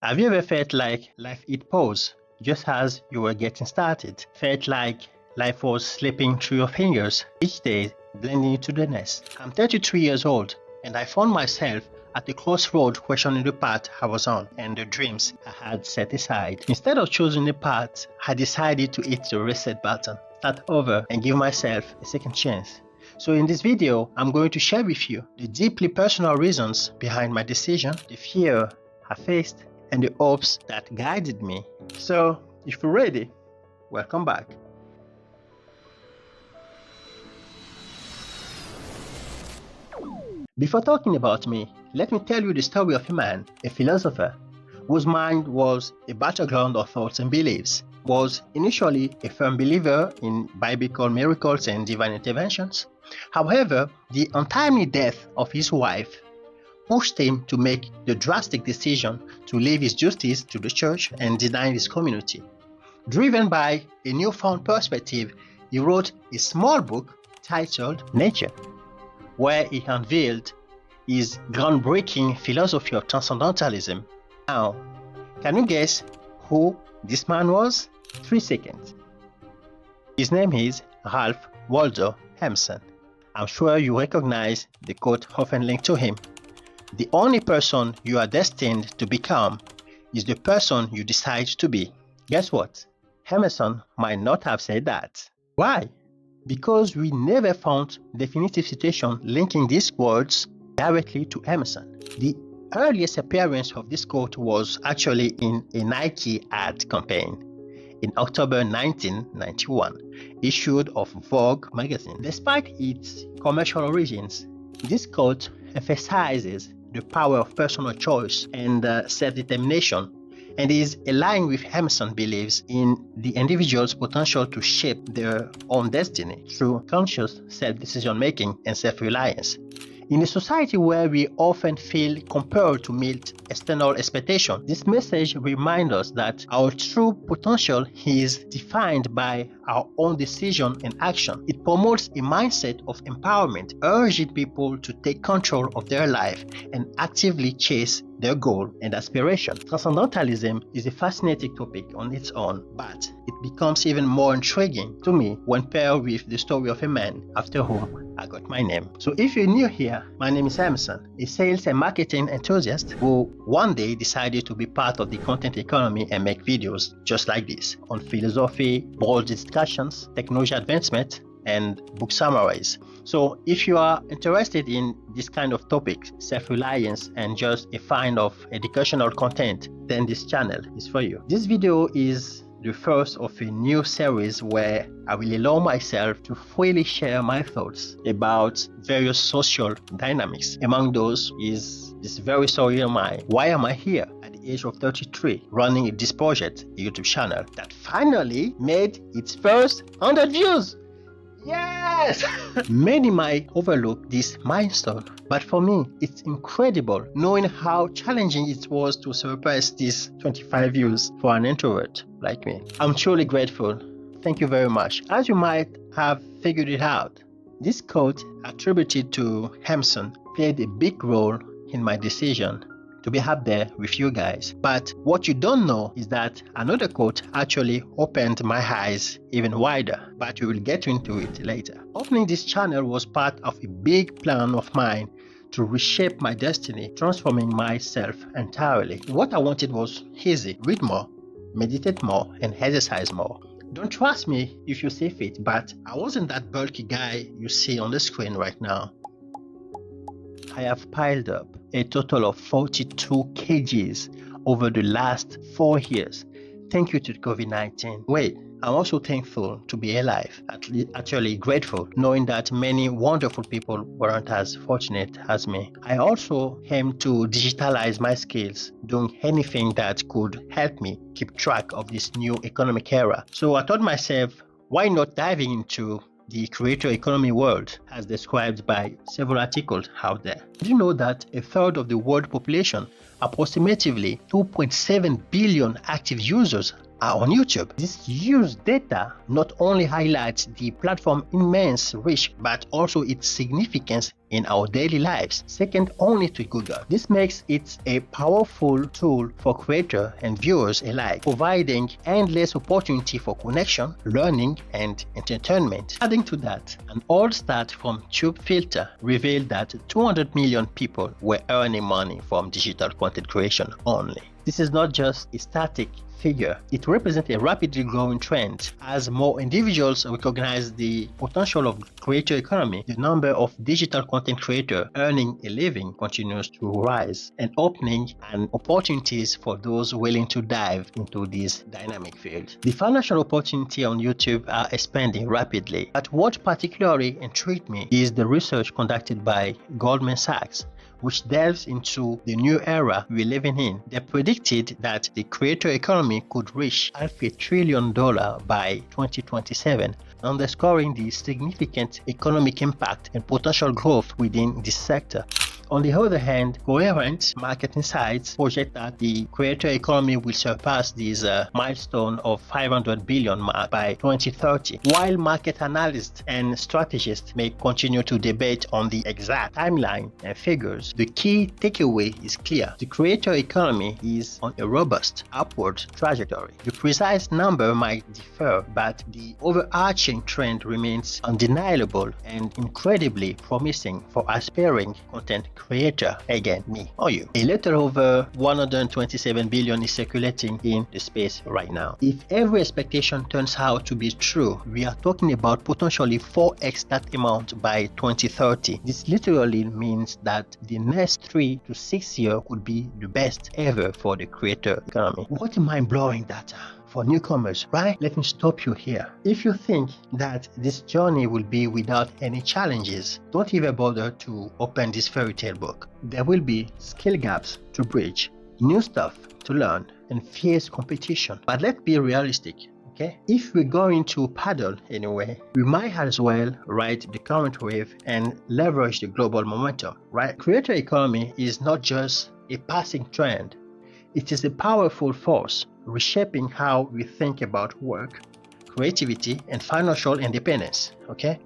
Have you ever felt like life hit pause just as you were getting started? Felt like life was slipping through your fingers, each day blending into the next? I'm 33 years old and I found myself at a crossroad questioning the path I was on and the dreams I had set aside. Instead of choosing the path, I decided to hit the reset button, start over and give myself a second chance. So in this video, I'm going to share with you the deeply personal reasons behind my decision, the fear I faced, and the hopes that guided me. So if you're ready, welcome back. Before talking about me, let me tell you the story of a man, a philosopher, whose mind was a battleground of thoughts and beliefs. Was initially a firm believer in biblical miracles and divine interventions. However, the untimely death of his wife pushed him to make the drastic decision to leave his duties to the church and deny his community. Driven by a newfound perspective, he wrote a small book titled Nature, where he unveiled his groundbreaking philosophy of transcendentalism. Now, can you guess who this man was? 3 seconds. His name is ralphwaldoemerson. I'm sure you recognize the quote often linked to him. The only person you are destined to become is the person you decide to be. Guess what? Emerson might not have said that. Why? Because we never found definitive citation linking these words directly to Emerson. The earliest appearance of this quote was actually in a Nike ad campaign in October 1991, issued of Vogue magazine. Despite its commercial origins, this quote emphasizes the power of personal choice and self-determination, and is aligned with Emerson's beliefs in the individual's potential to shape their own destiny through conscious self-decision making and self-reliance. In a society where we often feel compelled to meet external expectations, this message reminds us that our true potential is defined by our own decision and action. It promotes a mindset of empowerment, urging people to take control of their life and actively chase their goal and aspiration. Transcendentalism is a fascinating topic on its own, but it becomes even more intriguing to me when paired with the story of a man after whom I got my name. So if you're new here, my name is Emerson, a sales and marketing enthusiast who one day decided to be part of the content economy and make videos just like this on philosophy, bold discussions, technology advancement, and book summaries. So if you are interested in this kind of topic, self-reliance and just a find of educational content, then this channel is for you. This video is the first of a new series where I will allow myself to freely share my thoughts about various social dynamics. Among those is this very story of mine. Why am I here at the age of 33 running this project, a YouTube channel that finally made its first 100 views? Yes! Many might overlook this milestone, but for me, it's incredible knowing how challenging it was to surpass these 25 views for an introvert like me. I'm truly grateful. Thank you very much. As you might have figured it out, this quote attributed to Emerson played a big role in my decision to be up there with you guys. But what you don't know is that another quote actually opened my eyes even wider, but we will get into it later. Opening this channel was part of a big plan of mine to reshape my destiny, transforming myself entirely. What I wanted was easy: read more, meditate more, and exercise more. Don't trust me if you see fit, but I wasn't that bulky guy you see on the screen right now. I have piled up a total of 42 kgs over the last 4 years. Thank you to COVID-19. Wait, I'm also thankful to be alive, actually grateful, knowing that many wonderful people weren't as fortunate as me. I also aim to digitalize my skills, doing anything that could help me keep track of this new economic era. So I thought myself, why not diving into the creator economy world as described by several articles out there. Did you know that a third of the world population, approximately 2.7 billion active users, are on YouTube? This huge data not only highlights the platform's immense reach, but also its significance in our daily lives, second only to Google. This makes it a powerful tool for creators and viewers alike, providing endless opportunity for connection, learning, and entertainment. Adding to that, an old stat from TubeFilter revealed that 200 million people were earning money from digital content creation only. This is not just a static figure. It represents a rapidly growing trend. As more individuals recognize the potential of creator economy, the number of digital content creators earning a living continues to rise and opening opportunities for those willing to dive into this dynamic field. The financial opportunities on YouTube are expanding rapidly, but what particularly intrigued me is the research conducted by Goldman Sachs, which delves into the new era we're living in. They predicted that the creator economy could reach $500 billion by 2027, underscoring the significant economic impact and potential growth within this sector. On the other hand, coherent market insights project that the creator economy will surpass this milestone of 500 billion by 2030. While market analysts and strategists may continue to debate on the exact timeline and figures, the key takeaway is clear. The creator economy is on a robust upward trajectory. The precise number might differ, but the overarching trend remains undeniable and incredibly promising for aspiring content creator, again, me or you. A little over 127 billion is circulating in the space right now. If every expectation turns out to be true, we are talking about potentially 4x that amount by 2030. This literally means that the next 3 to 6 years could be the best ever for the creator economy. What mind-blowing data for newcomers, right? Let me stop you here. If you think that this journey will be without any challenges, don't even bother to open this fairy tale book. There will be skill gaps to bridge, new stuff to learn, and fierce competition. But let's be realistic, okay? If we're going to paddle anyway, we might as well ride the current wave and leverage the global momentum, right? Creator economy is not just a passing trend. It is a powerful force reshaping how we think about work, creativity, and financial independence, okay?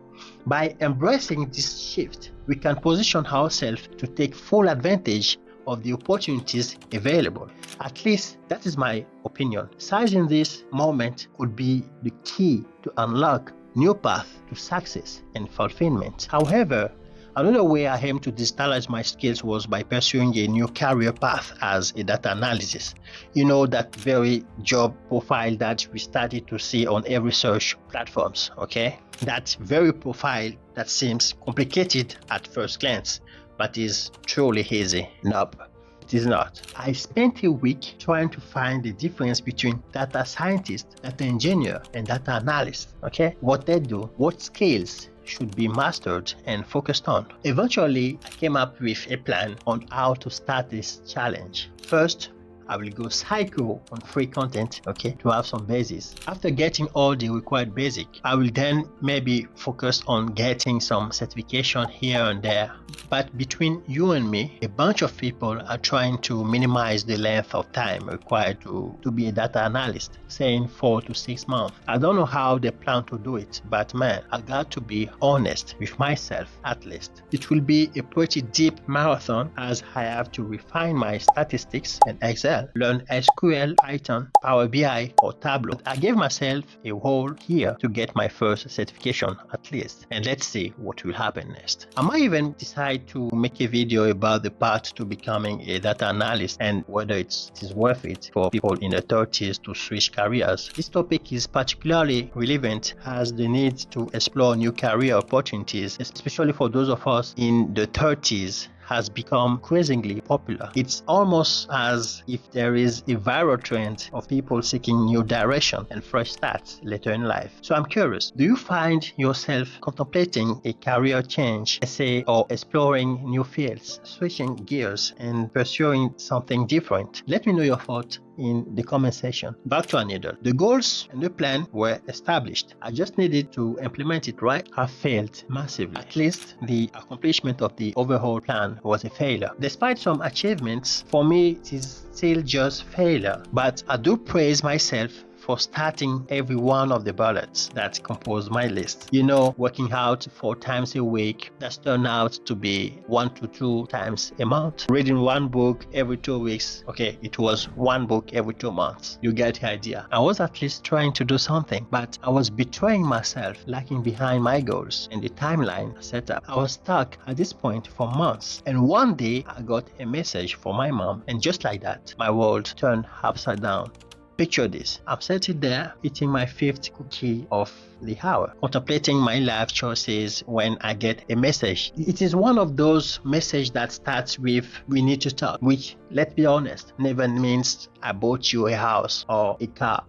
By embracing this shift, we can position ourselves to take full advantage of the opportunities available. At least that is my opinion. Seizing this moment could be the key to unlock new paths to success and fulfillment. However, another way I aim to digitalize my skills was by pursuing a new career path as a data analyst. You know, that very job profile that we started to see on every search platforms, okay? That very profile that seems complicated at first glance, but is truly easy. Nope, it is not. I spent a week trying to find the difference between data scientist, data engineer, and data analyst, okay? What they do, what skills should be mastered and focused on. Eventually, I came up with a plan on how to start this challenge. First, I will go psycho on free content, okay, to have some basis. After getting all the required basic, I will then maybe focus on getting some certification here and there. But between you and me, a bunch of people are trying to minimize the length of time required to be a data analyst, saying 4 to 6 months. I don't know how they plan to do it, but man, I got to be honest with myself at least. It will be a pretty deep marathon as I have to refine my statistics and Excel, learn SQL, Python, Power BI, or Tableau. I gave myself a whole year to get my first certification at least, and let's see what will happen next. I might even decide to make a video about the path to becoming a data analyst and whether it is worth it for people in their 30s to switch careers. This topic is particularly relevant as the need to explore new career opportunities, especially for those of us in the 30s, has become increasingly popular. It's almost as if there is a viral trend of people seeking new direction and fresh starts later in life. So I'm curious, do you find yourself contemplating a career change, essay, or exploring new fields, switching gears and pursuing something different? Let me know your thoughts in the comment section. Back to another. The goals and the plan were established. I just needed to implement it right. I failed massively. At least the accomplishment of the overall plan was a failure. Despite some achievements, for me it is still just failure. But I do praise myself for starting every one of the bullets that compose my list. Working out 4 times a week, that's turned out to be 1 to 2 times a month. Reading 1 book every 2 weeks. Okay, it was 1 book every 2 months. You get the idea. I was at least trying to do something, but I was betraying myself, lagging behind my goals and the timeline set up. I was stuck at this point for months, and one day I got a message from my mom, and just like that, my world turned upside down. Picture this. I'm sitting there eating my 5th cookie of the hour, contemplating my life choices when I get a message. It is one of those messages that starts with "we need to talk," which, let's be honest, never means I bought you a house or a car.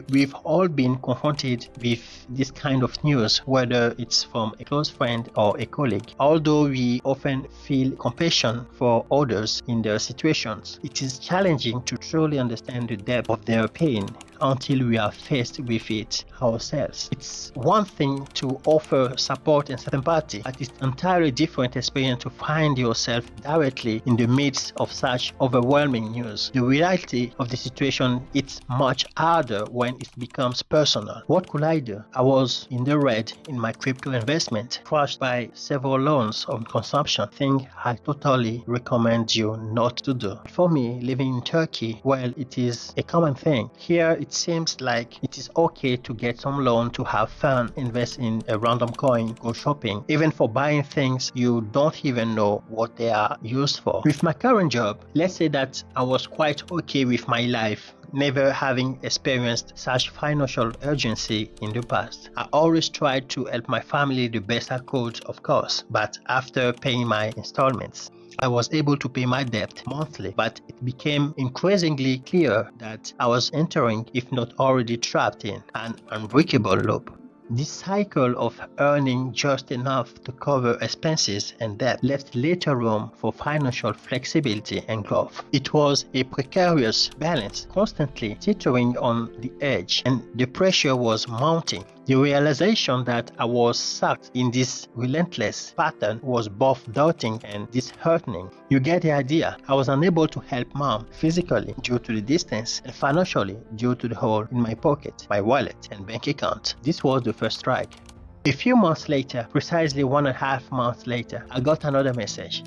We've all been confronted with this kind of news, whether it's from a close friend or a colleague. Although we often feel compassion for others in their situations, it is challenging to truly understand the depth of their pain until we are faced with it ourselves. It's one thing to offer support and sympathy, but it's an entirely different experience to find yourself directly in the midst of such overwhelming news. The reality of the situation is much harder when it becomes personal. What could I do? I was in the red in my crypto investment, crushed by several loans on consumption, thing I totally recommend you not to do. For me, living in Turkey, well, it is a common thing. Here it seems like it is okay to get some loan to have fun, invest in a random coin, go shopping, even for buying things you don't even know what they are used for. With my current job, let's say that I was quite okay with my life, never having experienced such financial urgency in the past. I always tried to help my family the best I could, of course, but after paying my installments, I was able to pay my debt monthly, but it became increasingly clear that I was entering, if not already trapped in, an unbreakable loop. This cycle of earning just enough to cover expenses and debt left little room for financial flexibility and growth. It was a precarious balance, constantly teetering on the edge, and the pressure was mounting. The realization that I was sucked in this relentless pattern was both daunting and disheartening. You get the idea. I was unable to help mom physically due to the distance, and financially due to the hole in my pocket, my wallet, and bank account. This was the first strike. A few months later, precisely 1.5 months later, I got another message.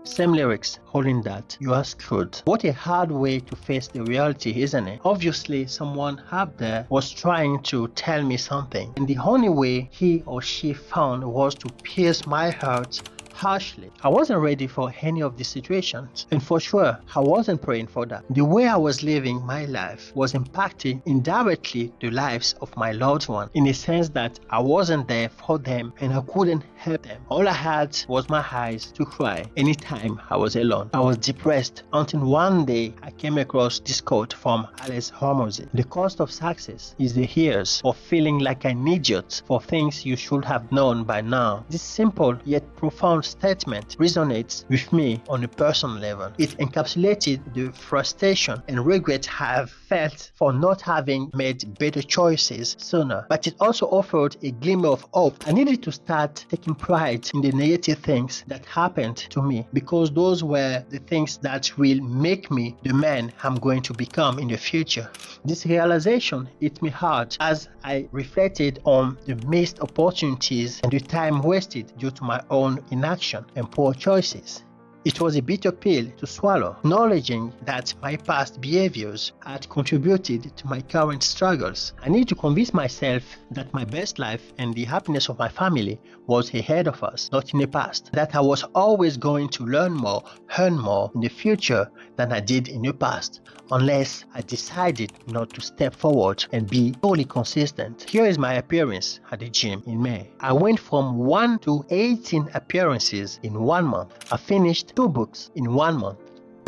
Same lyrics, holding that you are screwed. What a hard way to face the reality, isn't it? Obviously, someone up there was trying to tell me something, and the only way he or she found was to pierce my heart harshly. I wasn't ready for any of these situations, and for sure, I wasn't praying for that. The way I was living my life was impacting indirectly the lives of my loved ones, in a sense that I wasn't there for them and I couldn't help them. All I had was my eyes to cry anytime I was alone. I was depressed until one day I came across this quote from Alex Hormozy. The cost of success is the years of feeling like an idiot for things you should have known by now. This simple yet profound statement resonates with me on a personal level. It encapsulated the frustration and regret I have felt for not having made better choices sooner, but it also offered a glimmer of hope. I needed to start taking pride in the negative things that happened to me, because those were the things that will make me the man I'm going to become in the future. This realization hit me hard as I reflected on the missed opportunities and the time wasted due to my own inaction and poor choices. It was a bitter pill to swallow, acknowledging that my past behaviors had contributed to my current struggles. I need to convince myself that my best life and the happiness of my family was ahead of us, not in the past. That I was always going to learn more, earn more in the future than I did in the past, unless I decided not to step forward and be totally consistent. Here is my appearance at the gym in May. I went from 1 to 18 appearances in 1 month. I finished 2 books in 1 month.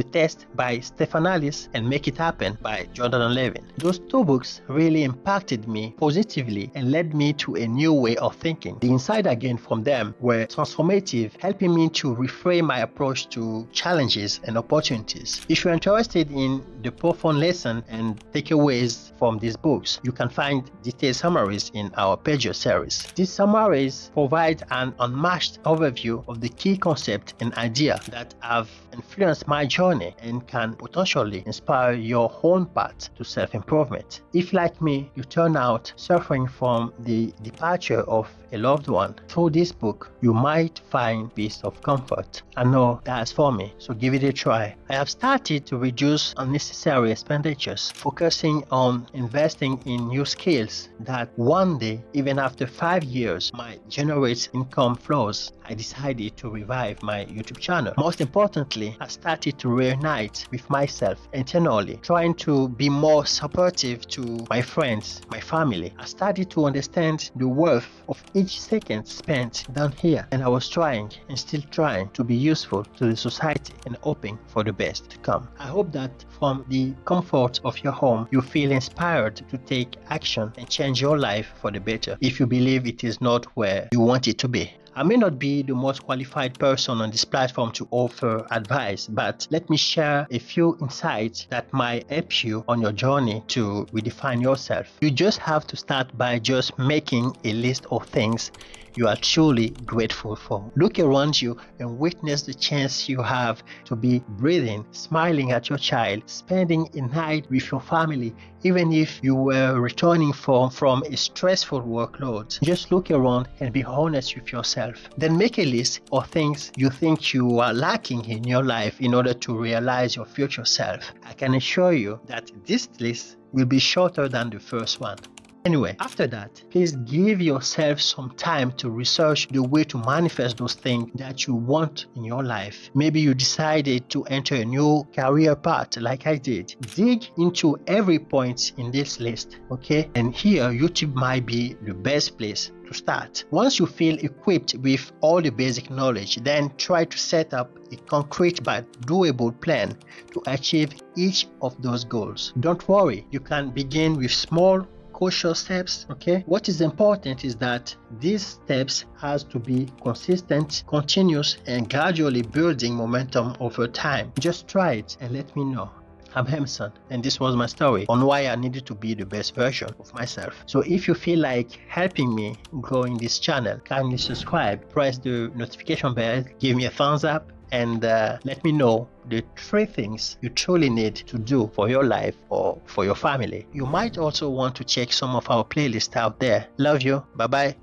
The Test by Stefan Alice and Make It Happen by Jordan Levin. Those two books really impacted me positively and led me to a new way of thinking. The insights I gained from them were transformative, helping me to reframe my approach to challenges and opportunities. If you're interested in the profound lesson and takeaways from these books, you can find detailed summaries in our Pager series. These summaries provide an unmatched overview of the key concepts and ideas that have influenced my journey and can potentially inspire your own path to self-improvement. If, like me, you turn out suffering from the departure of a loved one, through this book, you might find peace of comfort. I know that's for me, so give it a try. I have started to reduce unnecessary expenditures, focusing on investing in new skills that one day, even after 5 years, might generate income flows. I decided to revive my YouTube channel. Most importantly, I started to reunite with myself internally, trying to be more supportive to my friends, my family. I started to understand the worth of each second spent down here, and I was trying and still trying to be useful to the society and hoping for the best to come. I hope that from the comfort of your home, you feel inspired to take action and change your life for the better if you believe it is not where you want it to be. I may not be the most qualified person on this platform to offer advice, but let me share a few insights that might help you on your journey to redefine yourself. You just have to start by just making a list of things you are truly grateful for. Look around you and witness the chance you have to be breathing, smiling at your child, spending a night with your family, even if you were returning from a stressful workload. Just look around and be honest with yourself. Then make a list of things you think you are lacking in your life in order to realize your future self. I can assure you that this list will be shorter than the first one. Anyway, after that, please give yourself some time to research the way to manifest those things that you want in your life. Maybe you decided to enter a new career path like I did. Dig into every point in this list, okay? And here, YouTube might be the best place to start. Once you feel equipped with all the basic knowledge, then try to set up a concrete but doable plan to achieve each of those goals. Don't worry, you can begin with small cautious steps, okay? What is important is that these steps has to be consistent, continuous, and gradually building momentum over time. Just try it and let me know. I'm Emerson, and this was my story on why I needed to be the best version of myself. So if you feel like helping me growing this channel, kindly subscribe, press the notification bell, give me a thumbs up, and let me know the 3 things you truly need to do for your life or for your family. You might also want to check some of our playlists out there. Love you. Bye-bye.